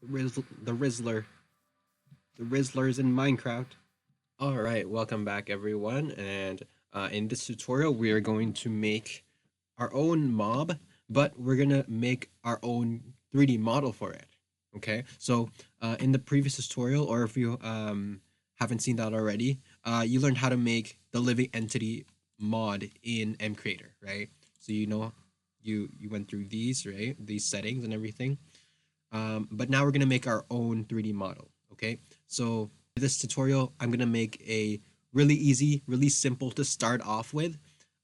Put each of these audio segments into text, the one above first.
the Rizzler, the Rizzlers in Minecraft. All right, welcome back, everyone. And in this tutorial, we are going to make our own mob, but we're gonna make our own 3D model for it. Okay, so in the previous tutorial, or if you haven't seen that already, you learned how to make the living entity mod in MCreator, right? So you went through these, right? These settings and everything. But now we're gonna make our own 3D model, okay? So for this tutorial, I'm gonna make a really easy, really simple to start off with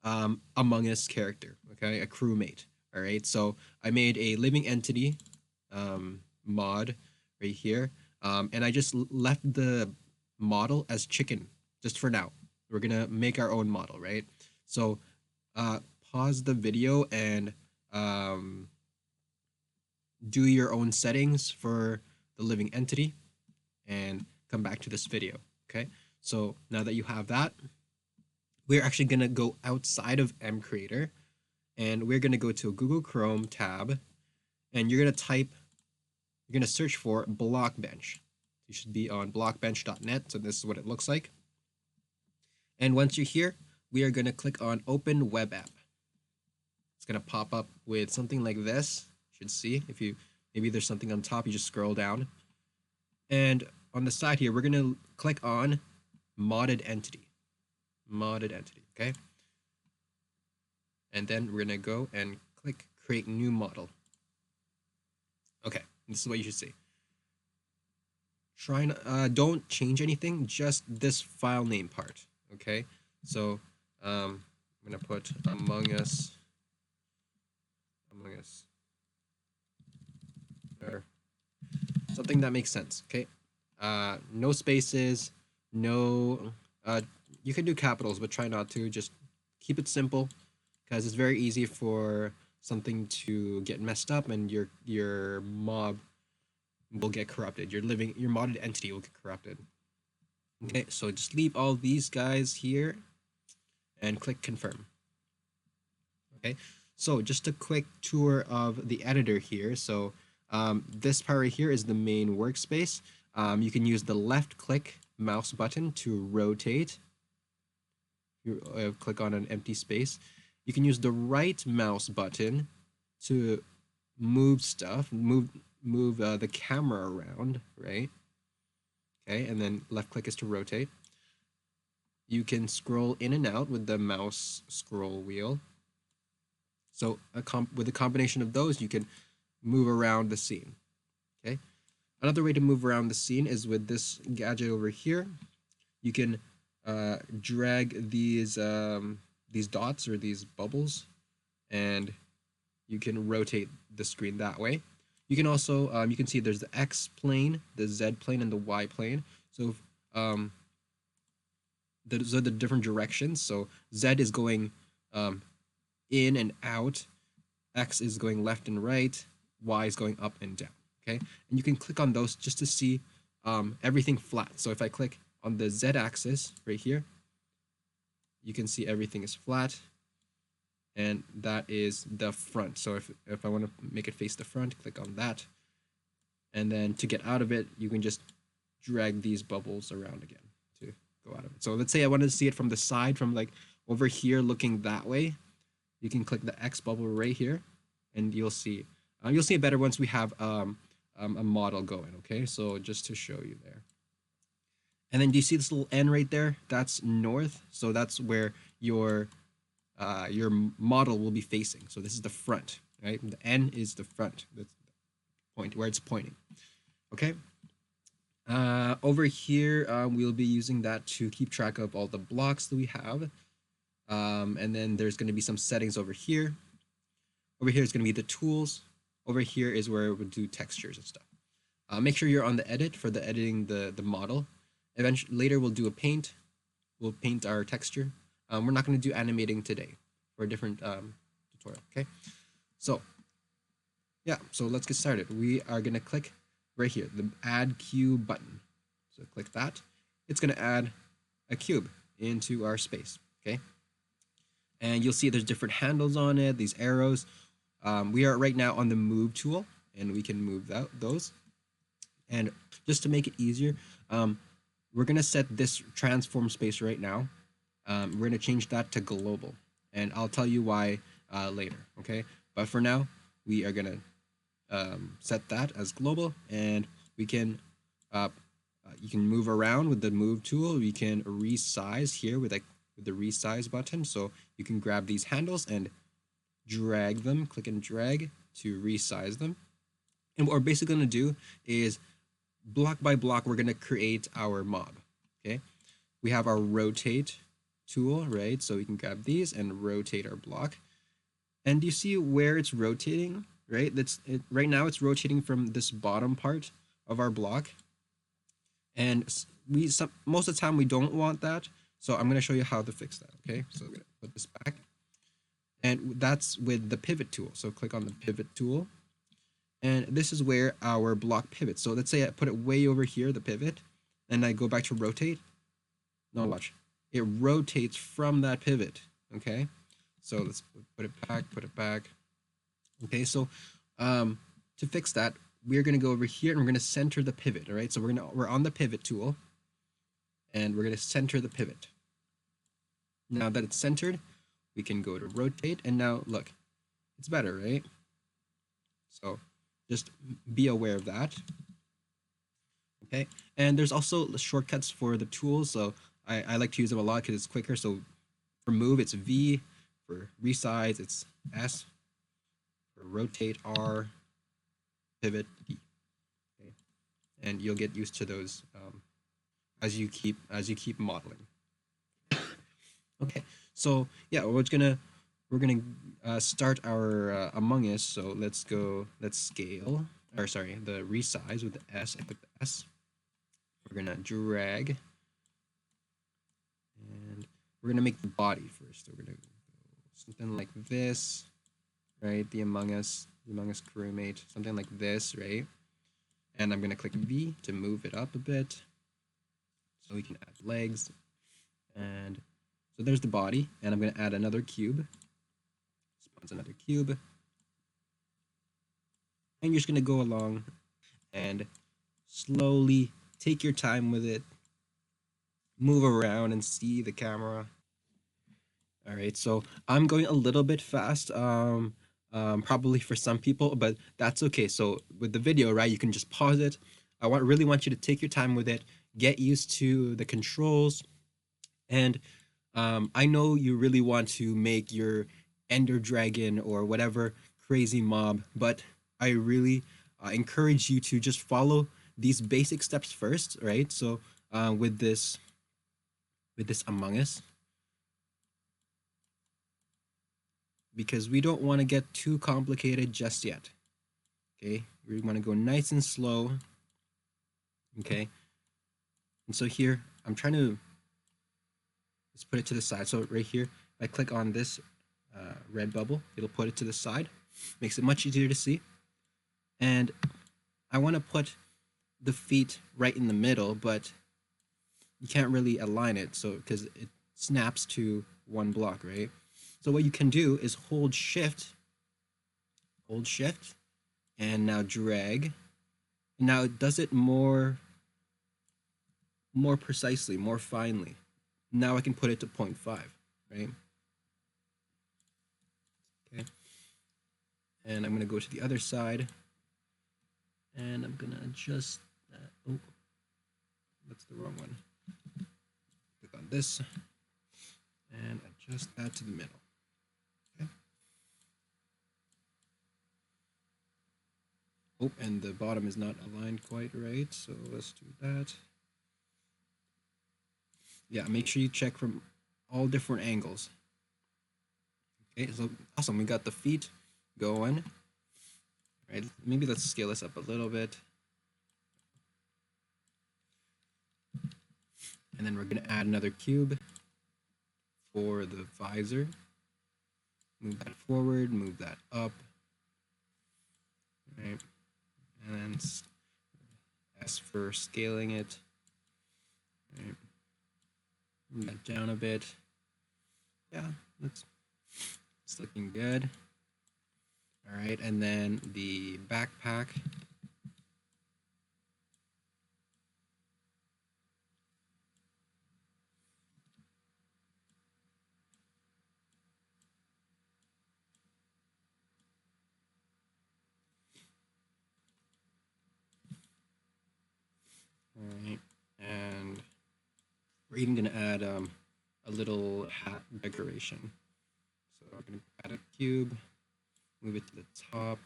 Among Us character, okay? A crewmate, all right? So I made a living entity mod right here, and I just left the model as chicken just for now. We're gonna make our own model, right? So uh, pause the video and um, do your own settings for the living entity and come back to this video. Okay, so now that you have that, we're actually going to go outside of MCreator and we're going to go to a Google Chrome tab and you're going to search for Blockbench. You should be on blockbench.net. So this is what it looks like. And once you're here, we are going to click on Open Web App. It's going to pop up with something like this. You should see if you maybe there's something on top, you just scroll down. And on the side here, we're going to click on modded entity. Modded entity, okay? And then we're going to go and click create new model. Okay, this is what you should see. Don't change anything, just this file name part, okay? So I'm going to put Among Us, or something that makes sense, okay? No spaces, no, you can do capitals, but try not to. Just keep it simple because it's very easy for something to get messed up and your mob will get corrupted. Your modded entity will get corrupted. Okay, so just leave all these guys here and click confirm. Okay, so just a quick tour of the editor here. So this part right here is the main workspace. You can use the left click mouse button to rotate. You click on an empty space. You can use the right mouse button to move stuff, move the camera around, right? Okay, and then left click is to rotate. You can scroll in and out with the mouse scroll wheel. So with a combination of those, you can move around the scene. Okay. Another way to move around the scene is with this gadget over here. You can drag these dots or these bubbles, and you can rotate the screen that way. You can also you can see there's the X plane, the Z plane, and the Y plane. So those are the different directions. So Z is going in and out, X is going left and right, Y is going up and down. Okay, and you can click on those just to see everything flat. So if I click on the Z axis right here, you can see everything is flat, and that is the front. So if I want to make it face the front, click on that, and then to get out of it, you can just drag these bubbles around again to go out of it. So let's say I wanted to see it from the side, from like over here looking that way. You can click the X bubble right here, and you'll see it better once we have a model going. Okay, so just to show you there. And then do you see this little N right there? That's north. So that's where your model will be facing. So this is the front, right? The N is the front. That's the point where it's pointing. Okay. Over here, we'll be using that to keep track of all the blocks that we have. And then there's going to be some settings over here. Over here is going to be the tools. Over here is where we'll do textures and stuff. Make sure you're on the edit for the editing the model. Eventually, later we'll do a paint. We'll paint our texture. We're not going to do animating today for a different tutorial, okay? So, yeah, so let's get started. We are going to click right here, the Add Cube button. So click that. It's going to add a cube into our space, okay? And you'll see there's different handles on it, these arrows. We are right now on the move tool, and we can move those. And just to make it easier, we're gonna set this transform space right now. We're gonna change that to global, and I'll tell you why later. Okay, but for now, we are gonna set that as global, and we can you can move around with the move tool. We can resize here with the resize button, so you can grab these handles and drag them, click and drag to resize them. And what we're basically going to do is block by block, we're going to create our mob. Okay, we have our rotate tool, right? So we can grab these and rotate our block. And do you see where it's rotating, right? Right now it's rotating from this bottom part of our block. And most of the time we don't want that. So I'm going to show you how to fix that. Okay, so I'm going to put this back. And that's with the pivot tool. So click on the pivot tool. And this is where our block pivots. So let's say I put it way over here, the pivot, and I go back to rotate. No, watch. It rotates from that pivot. Okay. So let's put it back. Okay. So to fix that, we're going to go over here and we're going to center the pivot. All right. So we're on the pivot tool and we're going to center the pivot. Now that it's centered, we can go to rotate, and now look, it's better, right? So just be aware of that. Okay, and there's also shortcuts for the tools, so I like to use them a lot because it's quicker. So for move, it's V. For resize, it's S. For rotate, R. Pivot, D. Okay, and you'll get used to those as you keep modeling. Okay, so yeah, we're gonna start our Among Us. So let's scale, or sorry, the resize with the S. I put the S. We're gonna drag, and we're gonna make the body first. So we're gonna go something like this, right? The Among Us crewmate, something like this, right? And I'm gonna click V to move it up a bit, so we can add legs, and so there's the body, and I'm going to add another cube. Spawns another cube. And you're just going to go along and slowly take your time with it. Move around and see the camera. All right, so I'm going a little bit fast, probably for some people, but that's okay. So with the video, right, you can just pause it. I really want you to take your time with it, get used to the controls, and I know you really want to make your Ender Dragon or whatever crazy mob, but I really encourage you to just follow these basic steps first, right? So with this Among Us, because we don't want to get too complicated just yet. Okay, we want to go nice and slow. Okay, and so here I'm trying to. Let's put it to the side. So right here, if I click on this red bubble, it'll put it to the side. Makes it much easier to see. And I want to put the feet right in the middle, but you can't really align it, so because it snaps to one block, right? So what you can do is hold shift, and now drag. Now it does it more precisely, more finely. Now I can put it to 0.5, right? Okay. And I'm going to go to the other side. And I'm going to adjust that. Oh, that's the wrong one. Click on this. And adjust that to the middle. Okay. Oh, and the bottom is not aligned quite right. So let's do that. Yeah, make sure you check from all different angles. Okay, so awesome. We got the feet going. All right, maybe let's scale this up a little bit. And then we're going to add another cube for the visor. Move that forward, move that up. All right, and then S for scaling it. All right. Move that down a bit. Yeah, it's looking good. All right, and then the backpack. We're even gonna add a little hat decoration. So we're gonna add a cube, move it to the top.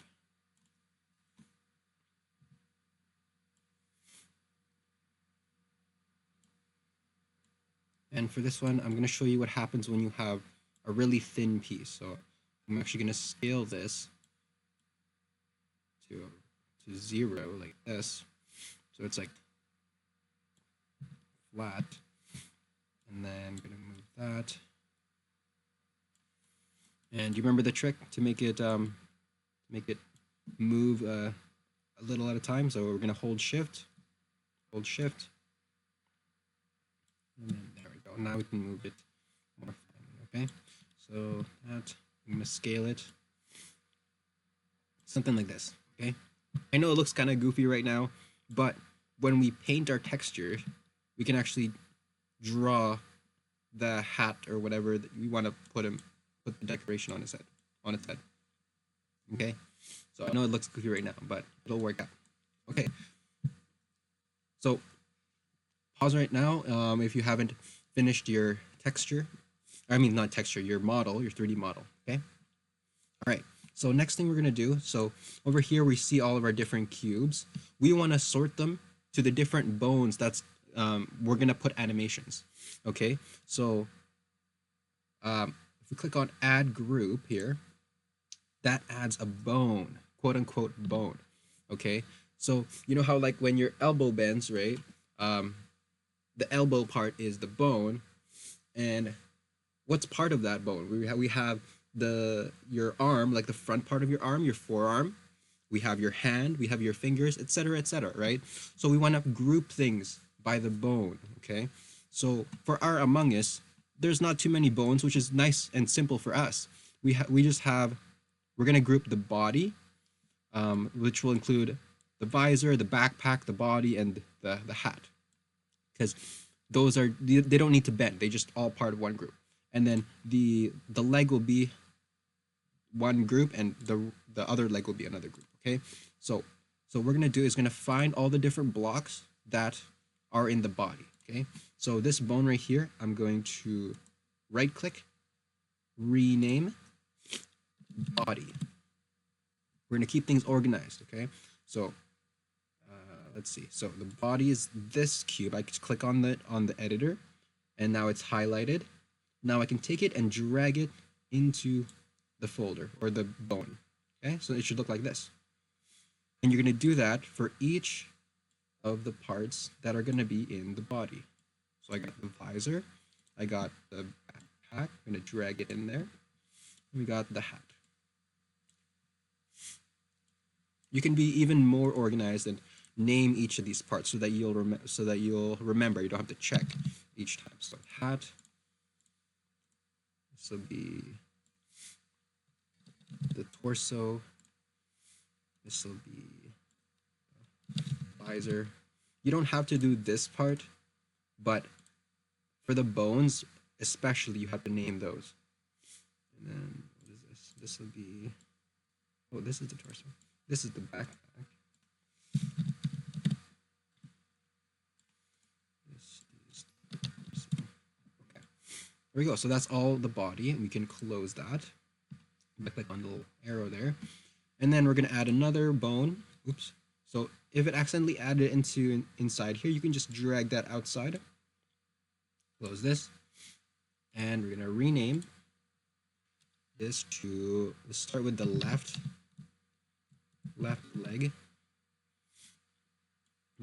And for this one, I'm going to show you what happens when you have a really thin piece. So I'm actually going to scale this to 0 like this. So it's like flat. And then I'm going to move that. And you remember the trick to make it move a little at a time? So we're going to hold shift. And then there we go. Now we can move it more finely, okay? So that, I'm gonna scale it. Something like this, okay? I know it looks kind of goofy right now, but when we paint our texture, we can actually draw the hat or whatever that we want to put the decoration on its head. Okay? So I know it looks goofy right now, but it'll work out. Okay. So pause right now if you haven't finished your texture. I mean, not texture, your model, your 3D model, okay? All right, so next thing we're gonna do, so over here we see all of our different cubes. We wanna sort them to the different bones that's, we're gonna put animations, okay? So if we click on add group here, that adds a bone, quote unquote bone, okay? So you know how like when your elbow bends, right? The elbow part is the bone, and what's part of that bone? We have your arm, like the front part of your arm, your forearm. We have your hand, we have your fingers, etc., right? So we want to group things by the bone, okay? So for our Among Us, there's not too many bones, which is nice and simple for us. We're gonna group the body, which will include the visor, the backpack, the body, and the hat, because they don't need to bend. They just all part of one group. And then the leg will be one group, and the other leg will be another group. Okay, so we're gonna do is gonna find all the different blocks that are in the body. Okay, so this bone right here, I'm going to right click, rename body. We're gonna keep things organized. Okay, so let's see. So the body is this cube. I just click on the editor, and now it's highlighted. Now I can take it and drag it into the folder or the bone. Okay, so it should look like this. And you're gonna do that for each of the parts that are gonna be in the body. So I got the visor, I got the backpack, I'm gonna drag it in there. We got the hat. You can be even more organized and name each of these parts so that you'll remember. You don't have to check each time. So hat. This will be the torso. This will be visor. You don't have to do this part, but for the bones, especially, you have to name those. And then what is this? This will be. Oh, this is the torso. This is the backpack. There we go. So that's all the body, and we can close that. I click on the little arrow there. And then we're going to add another bone. Oops. So if it accidentally added inside here, you can just drag that outside. Close this. And we're going to rename this to, let's start with the left leg.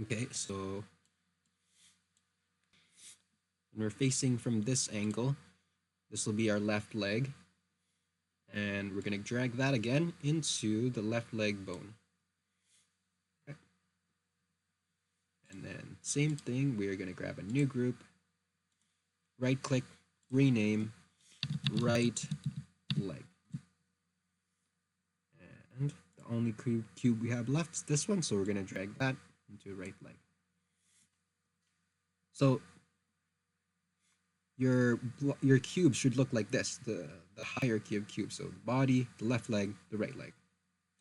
Okay, so when we're facing from this angle, this will be our left leg. And we're going to drag that again into the left leg bone. Okay. And then same thing, we are going to grab a new group, right click, rename, right leg. And the only cube we have left is this one, so we're going to drag that into right leg. So your cube should look like this, the hierarchy of cubes. So the body, the left leg, the right leg.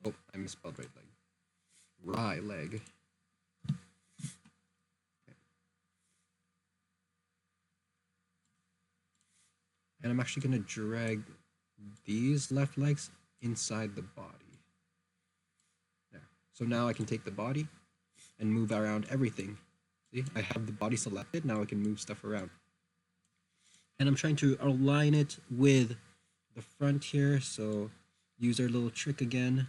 Oh, I misspelled right leg. Right leg. Okay. I'm actually going to drag these left legs inside the body. There. So now I can take the body and move around everything. See, I have the body selected. Now I can move stuff around. And I'm trying to align it with the front here. So use our little trick again.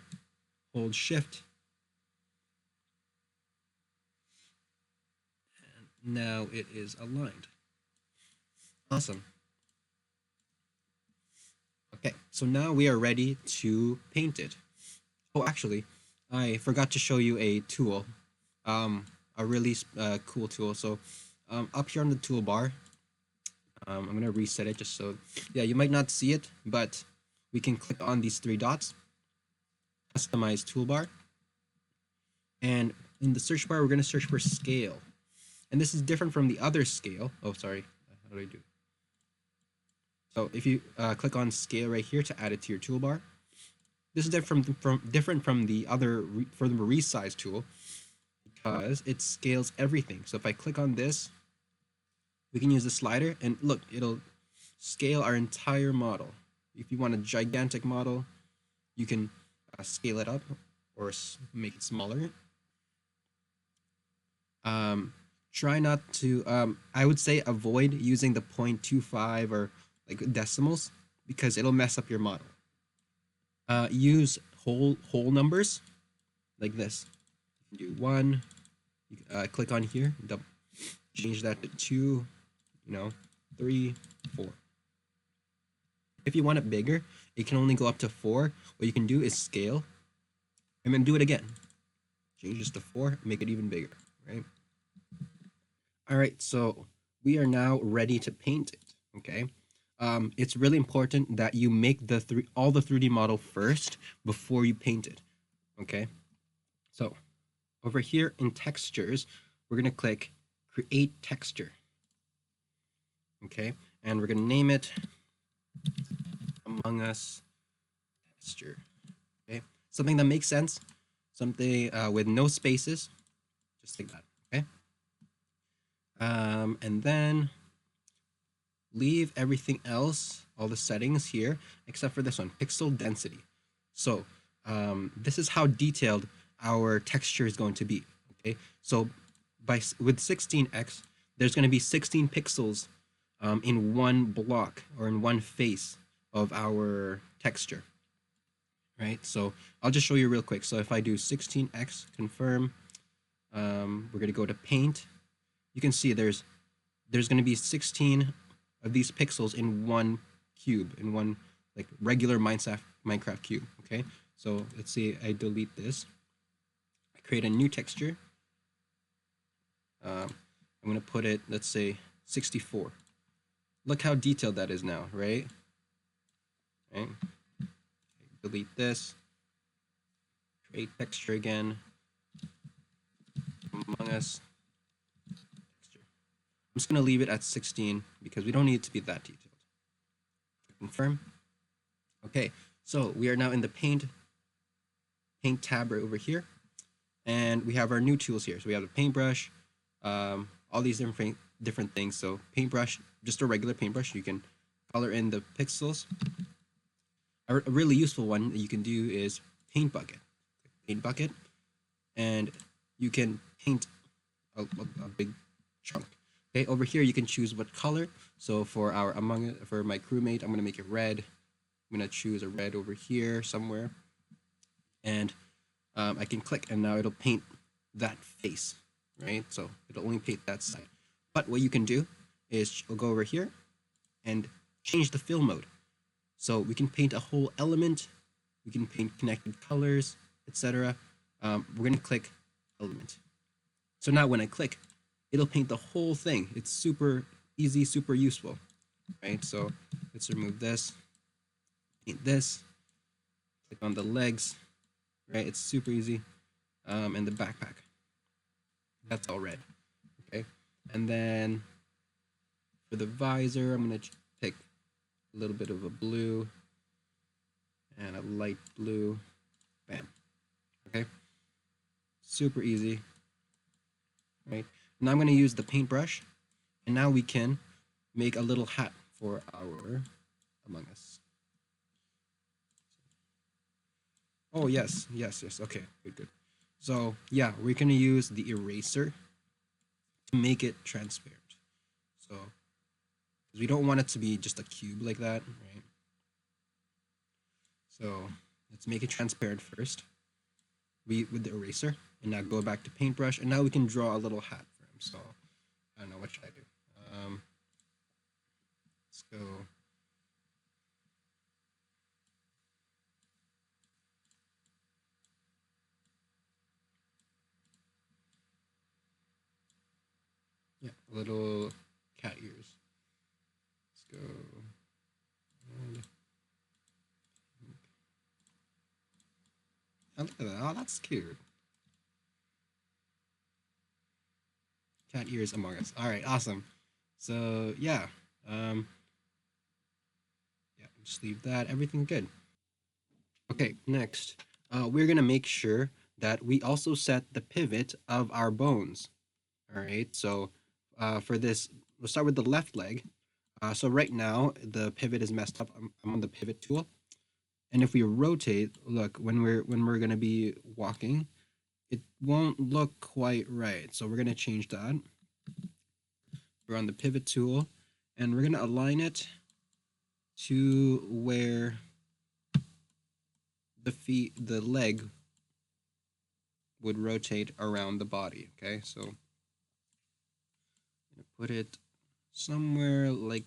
Hold shift. And now it is aligned. Awesome. Okay, so now we are ready to paint it. Oh, actually, I forgot to show you a tool, a really cool tool. So up here on the toolbar, I'm going to reset it just so, yeah, you might not see it, but we can click on these three dots, customize toolbar, and in the search bar, we're going to search for scale. And this is different from the other scale. Oh, sorry, how do I do it? So if you click on scale right here to add it to your toolbar, this is different from the other from the resize tool because it scales everything. So if I click on this, we can use the slider and look, it'll scale our entire model. If you want a gigantic model, you can scale it up or make it smaller. Try not to, I would say avoid using the 0.25 or like decimals because it'll mess up your model. Use whole numbers like this. You can do 1, click on here, change that to 2, 3, 4. If you want it bigger, it can only go up to 4. What you can do is scale and then do it again. Change this to 4, make it even bigger, right? All right, so we are now ready to paint it, okay? It's really important that you make all the 3D model first before you paint it, okay? So over here in textures, we're gonna click create texture, okay? And we're gonna name it Among Us texture, okay? Something that makes sense, something with no spaces, just like that, okay? And then leave everything else, all the settings here, except for this one, pixel density. So this is how detailed our texture is going to be, okay? So with 16x, there's going to be 16 pixels in one block or in one face of our texture, right? So I'll just show you real quick. So if I do 16x, confirm, we're going to go to paint. You can see there's going to be 16 of these pixels in one cube, in one like regular Minecraft cube, okay? So let's say I delete this. I create a new texture. I'm going to put it, let's say, 64. Look how detailed that is now, right? Okay. Delete this. Create texture again. Among Us. I'm just going to leave it at 16 because we don't need it to be that detailed. Confirm. Okay, so we are now in the paint tab right over here. And we have our new tools here. So we have the paintbrush, all these different things. So paintbrush, just a regular paintbrush. You can color in the pixels. A really useful one that you can do is paint bucket. Paint bucket. And you can paint a big chunk. Okay, over here you can choose what color. So for for my crewmate, I'm gonna make it red. I'm gonna choose a red over here somewhere, and I can click, and now it'll paint that face, right? So it'll only paint that side. But what you can do is we'll go over here and change the fill mode. So we can paint a whole element. We can paint connected colors, etc. We're gonna click element. So now when I click, it'll paint the whole thing. It's super easy, super useful, right? So let's remove this, paint this, click on the legs, right? It's super easy. And the backpack, that's all red, okay? And then for the visor, I'm gonna pick a little bit of a blue and a light blue, bam, okay? Super easy, right? Now I'm going to use the paintbrush, and now we can make a little hat for our Among Us. Oh, yes. Okay, good. So, yeah, we're going to use the eraser to make it transparent. So, because we don't want it to be just a cube like that, right? So, let's make it transparent first with the eraser. And now go back to paintbrush. And now we can draw a little hat for him. So, I don't know, what should I do? Let's go. Yeah, little cat ears. Let's go. Oh, look at that. Oh, that's cute. Cat ears Among Us. All right, awesome. So yeah, yeah, just leave that. Everything good. Okay, next, we're gonna make sure that we also set the pivot of our bones. All right, so for this, we'll start with the left leg. So right now the pivot is messed up. I'm on the pivot tool, and if we rotate, look, when we're gonna be walking, it won't look quite right. So we're gonna change that. We're on the pivot tool, and we're gonna align it to where the leg would rotate around the body. Okay, so I'm gonna put it somewhere like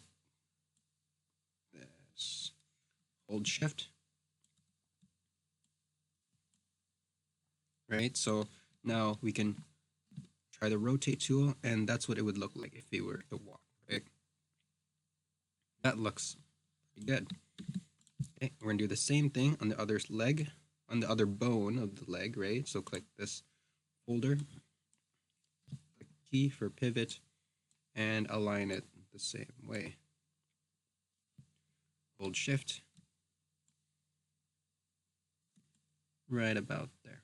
this. Hold shift. Right, so now we can try the rotate tool, and that's what it would look like if we were to walk. Right, that looks pretty good. Okay, we're gonna do the same thing on the other leg, on the other bone of the leg, right? So click this folder, click key for pivot, and align it the same way. Hold shift. Right about there.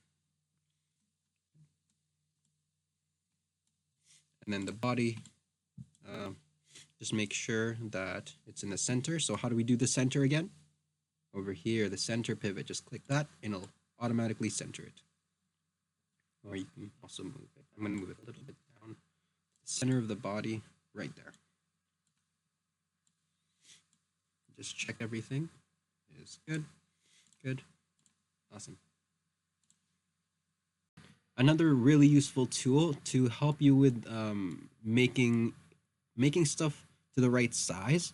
And then the body, just make sure that it's in the center. So how do we do the center again? Over here, the center pivot, just click that and it'll automatically center it. Or you can also move it. I'm gonna move it a little bit down. Center of the body, right there. Just check everything is good, good, awesome. Another really useful tool to help you with making stuff to the right size.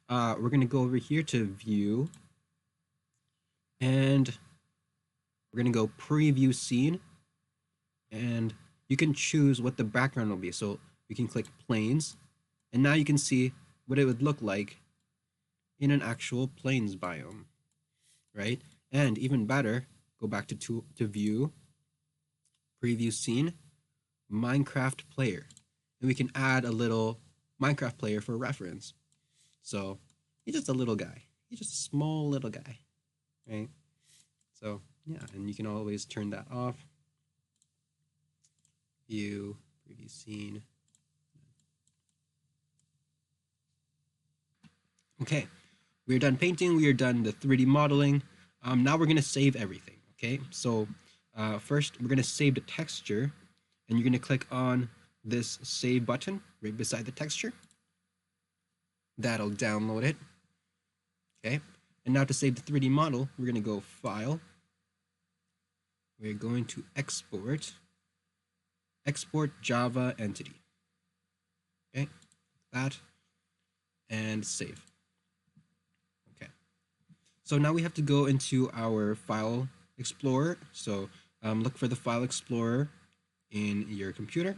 We're gonna go over here to view, and we're gonna go preview scene, and you can choose what the background will be. So you can click planes, and now you can see what it would look like in an actual plains biome, right? And even better, go back to view, preview scene, Minecraft player, and we can add a little Minecraft player for reference. So he's just a little guy. He's just a small little guy, right? So yeah, and you can always turn that off. View, preview scene. Okay, we're done painting. We are done the 3D modeling. Now we're gonna save everything. Okay, so first we're gonna save the texture, and you're gonna click on this save button right beside the texture. That'll download it. Okay, and now to save the 3D model, we're gonna go File. We're going to export Java entity. Okay, that, and save. Okay, so now we have to go into our File Explorer. So look for the File Explorer in your computer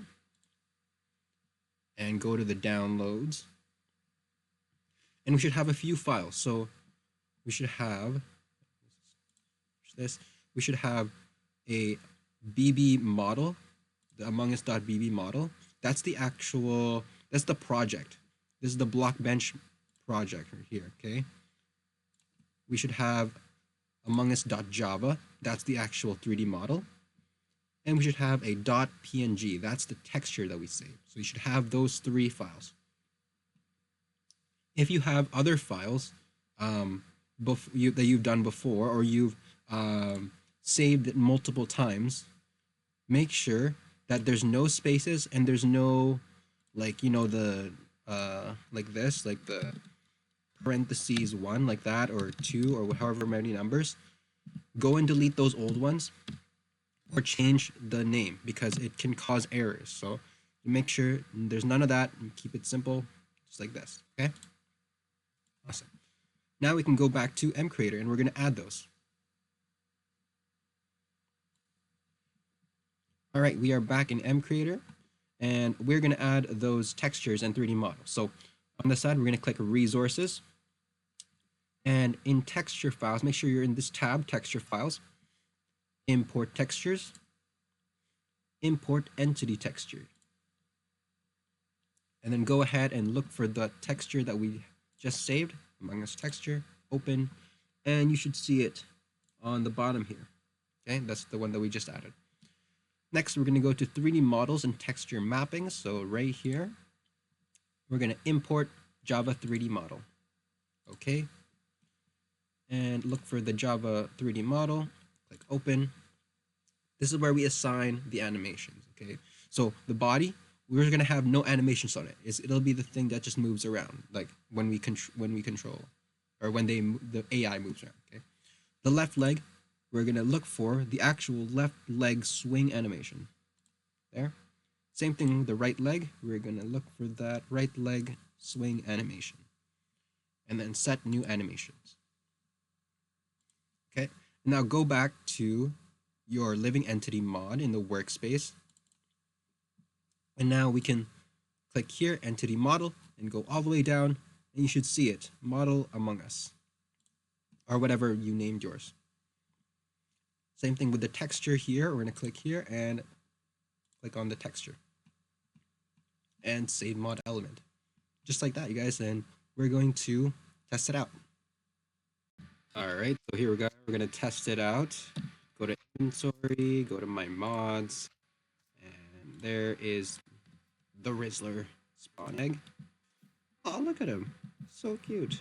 and go to the downloads. And we should have a few files. So we should have this. We should have a BB model, the Among Us.bb model. That's the actual, that's the project. This is the Blockbench project right here, okay? We should have Among Us.java. That's the actual 3D model. And we should have a .png. That's the texture that we save. So you should have those 3 files. If you have other files, that you've done before, or you've saved it multiple times, make sure that there's no spaces and there's no, like, the like this, like the parentheses one, like that, or two, or however many numbers. Go and delete those old ones, or change the name, because it can cause errors. So make sure there's none of that and keep it simple, just like this. Okay, awesome. Now we can go back to MCreator and we're going to add those. All right, we are back in MCreator and we're going to add those textures and 3D models. So on the side, we're going to click resources, and in texture files, make sure you're in this tab, texture files, import textures, import entity texture, and then go ahead and look for the texture that we just saved, Among Us texture, open, and you should see it on the bottom here. Okay, that's the one that we just added. Next, we're going to go to 3D models and texture mapping. So right here, we're going to import Java 3D model. Okay, and look for the Java 3D model, click open. This is where we assign the animations. Okay, so the body, we're going to have no animations on it. It'll be the thing that just moves around, like when we control, or when the AI moves around. Okay, the left leg, we're going to look for the actual left leg swing animation. There. Same thing with the right leg. We're going to look for that right leg swing animation, and then set new animations. Okay, now go back to your living entity mod in the workspace, and now we can click here, entity model, and go all the way down, and you should see it, model Among Us, or whatever you named yours. Same thing with the texture here. We're going to click here and click on the texture and save mod element, just like that, you guys. And we're going to test it out. All right, so here we go. We're going to test it out. Go to inventory, go to my mods, and there is the Rizzler spawn egg. Oh, look at him. So cute.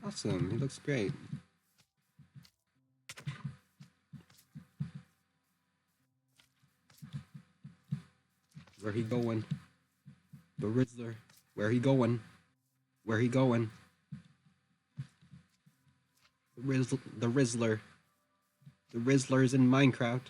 Awesome. He looks great. Where he going? The Rizzler. Where he going? Where he going? The Rizzler. The Rizzler's in Minecraft.